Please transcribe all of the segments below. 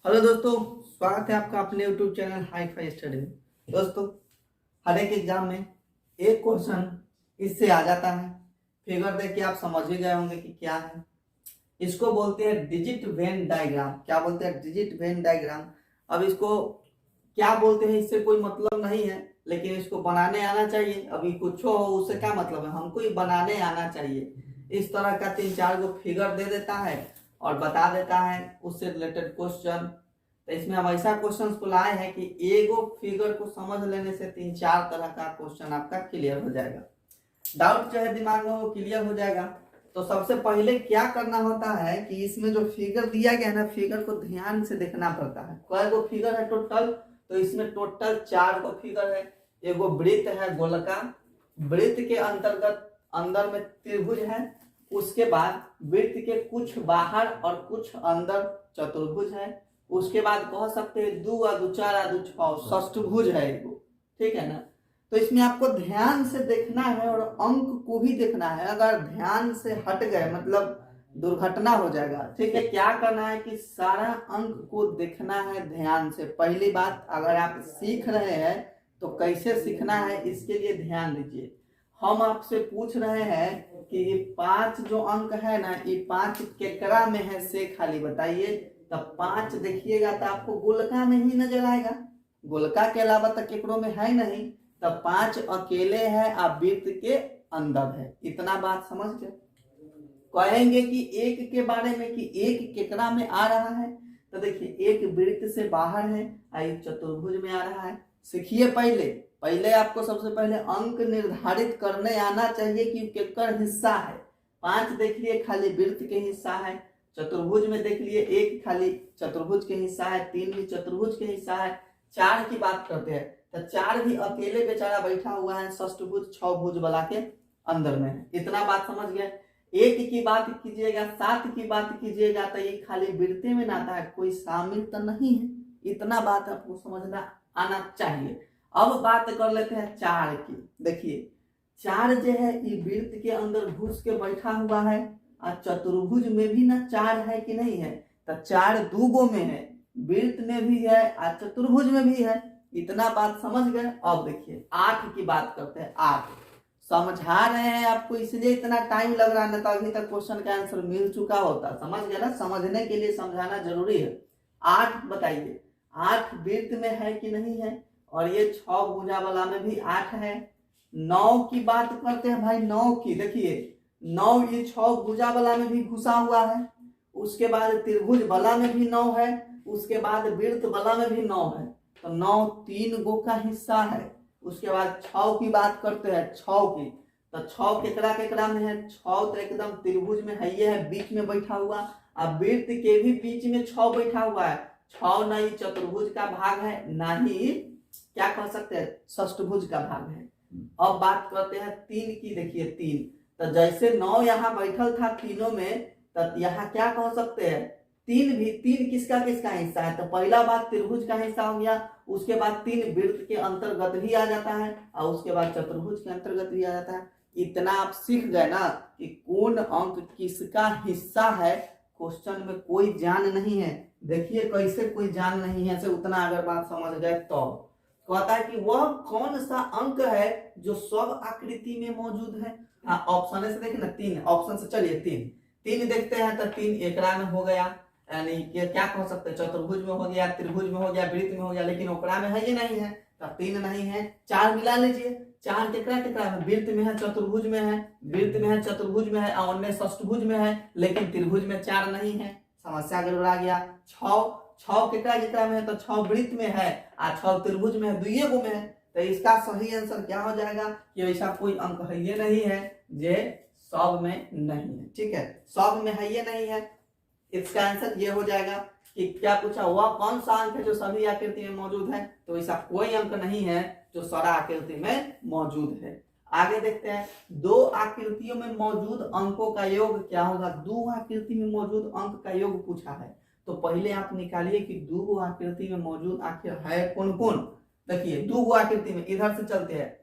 Hello दोस्तों, स्वागत है आपका अपने YouTube channel hi fi study में। दोस्तों, हर एक एग्जाम में एक क्वेश्चन इससे आ जाता है। फिगर देख के आप समझ ही गए होंगे कि क्या है। इसको बोलते हैं डिजिट वेन डायग्राम। क्या बोलते हैं? Digit Venn diagram. अब इसको क्या बोलते हैं इससे कोई मतलब नहीं है, लेकिन इसको बनाने आना चाहिए। अभी कुछ हो उससे क्या मतलब है, हमको ये बनाने आना चाहिए। इस तरह का 3-4 गो फिगर दे देता है और बता देता है उससे रिलेटेड क्वेश्चन। तो इसमें हम ऐसा क्वेश्चन को लाए हैं कि एगो फिगर को समझ लेने से 3-4 तरह का क्वेश्चन आपका क्लियर हो जाएगा। डाउट जो है दिमाग में वो क्लियर हो जाएगा। तो सबसे पहले क्या करना होता है कि इसमें जो फिगर दिया गया है ना, फिगर को ध्यान से देखना पड़ता है। कई गो फिगर है टोटल? तो इसमें टोटल 4 गो फिगर है। एगो वृत्त है गोलका, वृत्त के अंतर्गत अंदर में त्रिभुज है। उसके बाद वृत्त के कुछ बाहर और कुछ अंदर चतुर्भुज है। उसके बाद कह सकते हैं 2 आ 2 4 आ 2 6 षष्ठभुज है एगो। ठीक है ना? तो इसमें आपको ध्यान से देखना है और अंक को भी देखना है। अगर ध्यान से हट गए मतलब दुर्घटना हो जाएगा। ठीक है? क्या करना है कि सारा अंक को देखना है ध्यान से। पहली बात, अगर आप सीख रहे हैं तो कैसे सीखना है इसके लिए ध्यान दीजिए। हम आपसे पूछ रहे हैं कि ये 5 जो अंक है ना, ये 5 केकरा में है से खाली बताइए। तब 5 देखिएगा तो आपको गोलका में ही नजर आएगा। गोलका के अलावा तो केकरो में है नहीं। तब 5 अकेले है आप वृत्त के अंदर है। इतना बात समझ गए? कहेंगे कि एक के बारे में कि एक केकरा में आ रहा है, तो देखिए एक वृत्त से बाहर है, आई चतुर्भुज में आ रहा है। सीखिए पहले आपको सबसे पहले अंक निर्धारित करने आना चाहिए कि केकर हिस्सा है। 5 देख लिए खाली वृत्त के हिस्सा है। चतुर्भुज में देख लिए 1 खाली चतुर्भुज के हिस्सा है, 3 भी चतुर्भुज के हिस्सा है। 4 की बात करते हैं तो 4 भी अकेले बेचारा बैठा हुआ है षष्ठभुज 6 भुज वाला के अंदर में है। इतना बात समझ गए? 1 की बात कीजिएगा, 7 की बात कीजिएगा तो ये खाली वृत्त में आता है, कोई शामिल तो नहीं है। इतना बात आपको समझना आना चाहिए। अब बात कर लेते हैं 4 की। देखिए 4 जो है ये वृत्त के अंदर घुस के बैठा हुआ है और चतुर्भुज में भी ना 4 है कि नहीं है? तो 4 2 गो में है, वृत्त में भी है और चतुर्भुज में भी है। इतना बात समझ गए? अब देखिए 8 की बात करते हैं। 8 समझा रहे हैं आपको इसलिए इतना टाइम लग रहा है, ना तो अभी तक क्वेश्चन का आंसर मिल चुका होता। समझ गए ना? समझने के लिए समझाना जरूरी है। 8 बताइए, 8 वृत्त में है कि नहीं है? और ये 6 भुजा वाला में भी 8 है। 9 की बात करते हैं भाई। 9 की देखिए 9 ये 6 भुजा वाला में भी घुसा हुआ है। उसके बाद त्रिभुज वाला में भी 9 है। उसके बाद वृत्त वाला में भी 9 है। तो 9 3 गो का हिस्सा है। उसके बाद 6 की बात करते हैं। 6 की तो 6 केकरा में है? 6 तो एकदम त्रिभुज में है, ये है बीच में बैठा हुआ। अब वृत्त के भी बीच में 6 बैठा हुआ है। 6 ना ही चतुर्भुज का भाग है, ना ही क्या कह सकते हैं षष्ठभुज का भाग है। अब बात करते हैं 3 की। देखिए 3 तो जैसे 9 यहाँ बैठल था तीनों में, तो यहाँ क्या कह सकते हैं 3 किसका किसका हिस्सा है? तो पहला बात त्रिभुज का हिस्सा हो गया। उसके बाद 3 वृत्त के अंतर्गत भी आ जाता है और उसके बाद चतुर्भुज के अंतर्गत भी आ जाता है। इतना आप सीख गए ना कि कौन अंक किसका हिस्सा है। क्वेश्चन में कोई जान नहीं है। देखिए कैसे कोई जान नहीं है से उतना अगर बात समझ गए तो कहता है कि वह कौन सा अंक है जो सब आकृति में मौजूद है। हाँ, ऑप्शन से देखिए ना 3 ऑप्शन से। चलिए 3 देखते हैं तो 3 एकरा में हो गया, यानी कि क्या कह सकते हैं चतुर्भुज में हो गया, त्रिभुज में हो गया, वृत्त में हो गया। लेकिन ओकरा में है ये नहीं है तो 3 नहीं है। 4 मिला लीजिए। 4 केकरा में? वृत्त में है, चतुर्भुज में है, वृत्त में है, चतुर्भुज में है और अन्य षष्ठभुज में है, लेकिन त्रिभुज में 4 नहीं है। समस्या गड़बड़ा गया। 6 केकरा में है? तो 6 वृत्त में है और 6 त्रिभुज में है, 2 गो में है। तो इसका सही आंसर क्या हो जाएगा कि ऐसा कोई अंक है ये नहीं है जे सब में नहीं है। ठीक है, सब में है ये नहीं है। इसका आंसर ये हो जाएगा कि क्या पूछा, वह कौन सा अंक है जो सभी आकृति में मौजूद है? तो ऐसा कोई अंक नहीं है जो सारा आकृति में मौजूद है। आगे देखते हैं 2 आकृतियों में मौजूद अंकों का योग क्या होगा। 2 आकृति में मौजूद अंक का योग पूछा है। तो पहले आप निकालिए कि 2 आकृति में मौजूद आखिर है कौन कौन। देखिए 2 आकृति में, इधर से चलते हैं,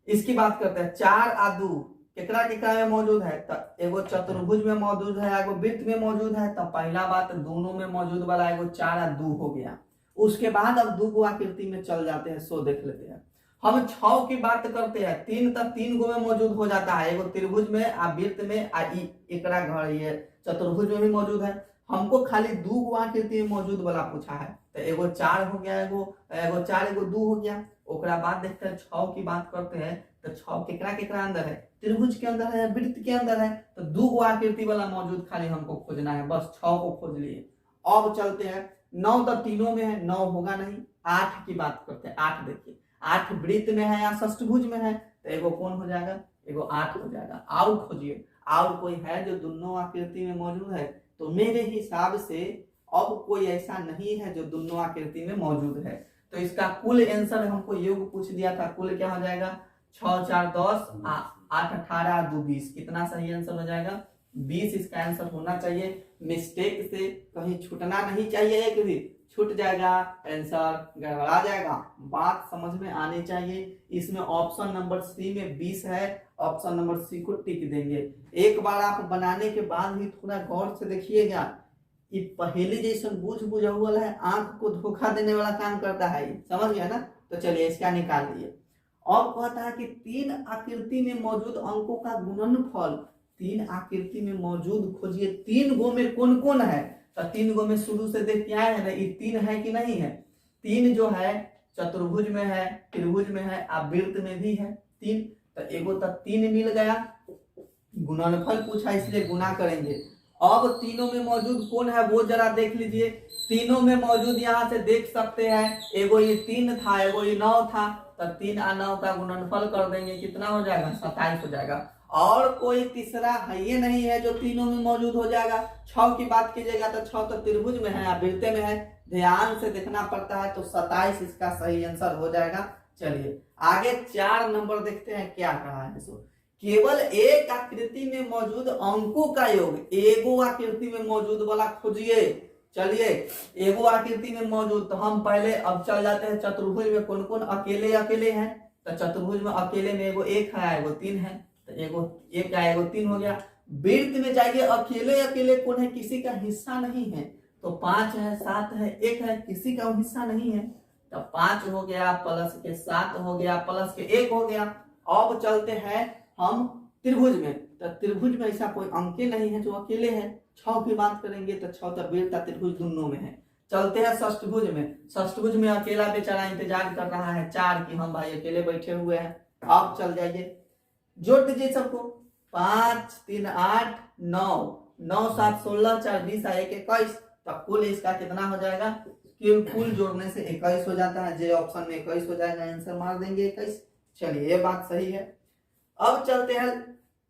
इसकी बात करते हैं। 4 आ 2 केकरा केकरा में मौजूद है, तो एगो चतुर्भुज में मौजूद है, एगो वृत्त में मौजूद है। तो पहला बात दोनों में मौजूद वाला एगो 4 और 2 हो गया। उसके बाद अब 2 को आकृति में चल जाते हैं, सो देख लेते हैं। हम 6 की बात करते हैं, 3 तक 3 गो में मौजूद हो जाता है, एगो त्रिभुज में आ वृत्त में आ एकरा घर ये चतुर्भुज में भी मौजूद है। हमको खाली 2 गो आकृति में मौजूद वाला पूछा है, तो एगो 4 हो गया, एगो 4 एगो 2 हो गया। ओकरा बाद देखते हैं 6 की बात करते हैं, तो 6 केकरा केकरा अंदर है, त्रिभुज के अंदर है, वृत्त के अंदर है। तो 2 गो आकृति वाला मौजूद खाली हमको खोजना है, बस 6 को खोज लिए। अब चलते हैं 9 तो तीनों में है, 9 होगा नहीं। 8 की बात करते हैं, 8 देखिए, 8 वृत्त में है या षष्ठभुज में है, तो एगो कौन हो जाएगा, एगो 8 हो जाएगा। और खोजिए, और कोई है जो दोनों आकृति में मौजूद है, तो मेरे हिसाब से अब कोई ऐसा नहीं है जो दोनों आकृति में मौजूद है। तो इसका कुल आंसर हमको योग पूछ दिया था, कुल क्या हो जाएगा, 6 4 10, 8 18 2 20। कितना सही आंसर हो जाएगा, 20 इसका आंसर होना चाहिए। मिस्टेक से कहीं छूटना नहीं चाहिए, एक भी छूट जाएगा आंसर गड़बड़ा जाएगा। बात समझ में आनी चाहिए। इसमें ऑप्शन नंबर सी में 20 है, ऑप्शन नंबर सी को टिक देंगे। एक बार आप बनाने के बाद भी थोड़ा गौर से देखिएगा, ये पहले जैसा बूझ बुझा हुआ है, आंख को धोखा देने वाला काम करता है, समझ गया ना। तो चलिए इसका निकाल दिए। और कहता है कि 3 आकृति में मौजूद अंकों का गुणनफल, 3 आकृति में मौजूद खोजिए, 3 गो में कौन कौन है। तो 3 गो में शुरू से देख क्या है ना, ये 3 है कि नहीं है। 3 जो है चतुर्भुज में है, त्रिभुज में है, आप वृत्त में भी है 3। तो एगो तो 3 मिल गया, गुणनफल पूछा इसलिए गुना करेंगे। अब तीनों में मौजूद कौन है वो जरा देख लीजिए। तीनों में मौजूद यहाँ से देख सकते हैं, एगो ये 3 था, एगो ये 9 था। तो 3 और 9 का गुणनफल कर देंगे, कितना हो जाएगा, 27 हो जाएगा। और कोई तीसरा है ये नहीं है जो तीनों में मौजूद हो जाएगा। 6 की बात कीजिएगा तो 6 तो त्रिभुज में है या वृत्त में है, ध्यान से देखना पड़ता है। तो 27 इसका सही आंसर हो जाएगा। चलिए आगे 4 नंबर देखते हैं क्या कहा है। सो केवल एक आकृति में मौजूद अंकों का योग, एगो आकृति में मौजूद वाला खोजिए। चलिए एगो आकृति में मौजूद, तो हम पहले अब चल जाते हैं चतुर्भुज में कौन कौन अकेले अकेले हैं। तो चतुर्भुज में अकेले में एगो 1 है, एगो 3 है, तो एगो 1 का एगो 3 हो गया। वृत्त में जाइए, अकेले अकेले कौन है, किसी का हिस्सा नहीं है। तो 5 है, 7 है, 1 है, किसी का हिस्सा नहीं है। तो 5 हो गया, प्लस के 7 हो गया, प्लस के 1 हो गया। अब चलते हैं हम त्रिभुज में। तो त्रिभुज में ऐसा कोई अंक नहीं है जो अकेले है। 6 की बात करेंगे तो 6 तो वृत्त और त्रिभुज दोनों में है। चलते हैं षष्ठभुज में। षष्ठभुज में अकेला बेचारा इंतजार कर रहा है 4 की, हम भाई अकेले बैठे हुए हैं। आप चल जाइए, जोड़ दीजिए सबको, 5 3 8 9, 9 7 16, 4 20 1 21। तो कुल इसका कितना हो जाएगा, कुल जोड़ने से 21 हो जाता है। जे ऑप्शन में 21 हो जाएगा, आंसर मार देंगे 21। चलिए ये बात सही है। अब चलते हैं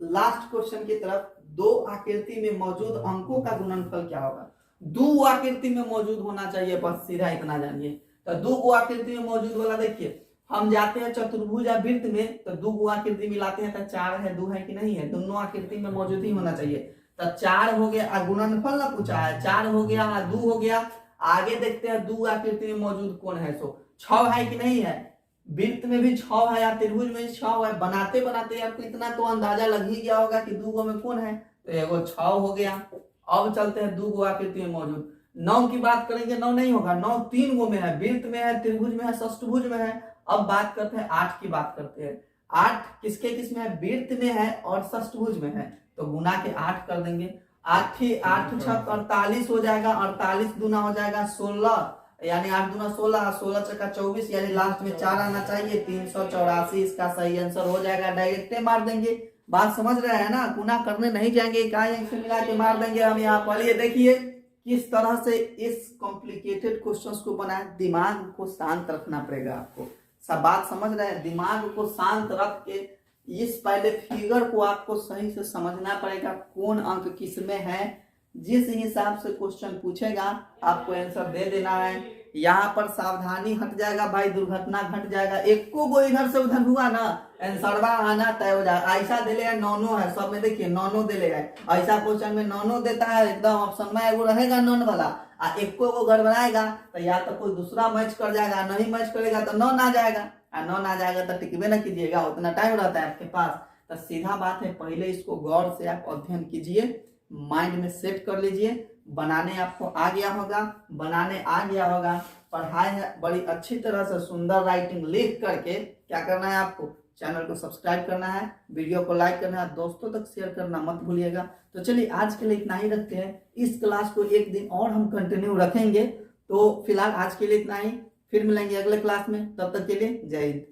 लास्ट क्वेश्चन की तरफ। 2 आकृति में मौजूद अंकों का गुणनफल क्या होगा। 2 आकृति में मौजूद होना चाहिए, बस सीधा इतना जानिए। तो 2 गो आकृति में मौजूद वाला देखिए, हम जाते हैं चतुर्भुज या वृत्त में, तो 2 गो आकृति मिलाते हैं तो 4 है, 2 है कि नहीं है, दोनों आकृति में मौजूद ही होना चाहिए। तो 4 हो गया, गुणनफल ना पूछा है, 4 हो गया, 2 हो गया। आगे देखते हैं 2 आकृति में मौजूद कौन है। सो 6 है कि नहीं है, वृत्त में भी 6 है या त्रिभुज में 6 है। बनाते बनाते आपको इतना तो अंदाजा लग ही गया होगा कि 2 गो में कौन है। तो एगो 6 हो गया। अब चलते हैं 2 गो आकृति में मौजूद। 9 की बात करेंगे, 9 नहीं होगा, 9 3 गो में है, वृत्त में है, त्रिभुज में है, षष्ठभुज में है। अब बात करते हैं 8 की बात करते हैं। 8 किसके किस में है, वृत्त में है और षष्ठभुज में है। तो गुना के 8 कर देंगे, 8 8 6 48 हो जाएगा, 48 दूना हो जाएगा 16, यानी 8 दूना 16, 16 छक्का 24, यानी लास्ट में 4 आना चाहिए, 384 इसका सही आंसर हो जाएगा। डायरेक्ट मार देंगे, बात समझ रहे हैं ना, गुना करने नहीं जाएंगे, इकाई से मिला के मार देंगे हम यहाँ पर। ये देखिए किस तरह से इस कॉम्प्लिकेटेड क्वेश्चंस को बनाए। दिमाग को शांत रखना पड़ेगा आपको, सब बात समझ रहे हैं। दिमाग को शांत रख के इस पहले फिगर को आपको सही से समझना पड़ेगा, कौन अंक किस में है। जिस हिसाब से क्वेश्चन पूछेगा आपको आंसर दे देना है। यहाँ पर सावधानी हट जाएगा भाई, दुर्घटना घट जाएगा। एको गो इधर से उधर हुआ ना, आंसरवा आना तय हो जाएगा। ऐसा दिले है 9 है, सब में देखिए 9 दिले है। ऐसा क्वेश्चन में 9 देता है, एकदम ऑप्शन में एगो रहेगा 9 वाला, आ एको गो गड़बड़ाएगा तो या तो कोई दूसरा मैच कर जाएगा, नहीं मैच करेगा तो 9 ना जाएगा, और 9 ना जाएगा तो टिकबे ना कीजिएगा, उतना टाइम रहता है आपके पास। तो सीधा बात है, पहले इसको गौर से आप अध्ययन कीजिए, माइंड में सेट कर लीजिए। बनाने आपको आ गया होगा, बनाने आ गया होगा, पढ़ाई है बड़ी अच्छी तरह से, सुंदर राइटिंग लिख करके क्या करना है आपको, चैनल को सब्सक्राइब करना है, वीडियो को लाइक करना है, दोस्तों तक शेयर करना मत भूलिएगा। तो चलिए आज के लिए इतना ही रखते हैं, इस क्लास को एक दिन और हम कंटिन्यू रखेंगे। तो फिलहाल आज के लिए इतना ही, फिर मिलेंगे अगले क्लास में, तब तक के लिए जय हिंद।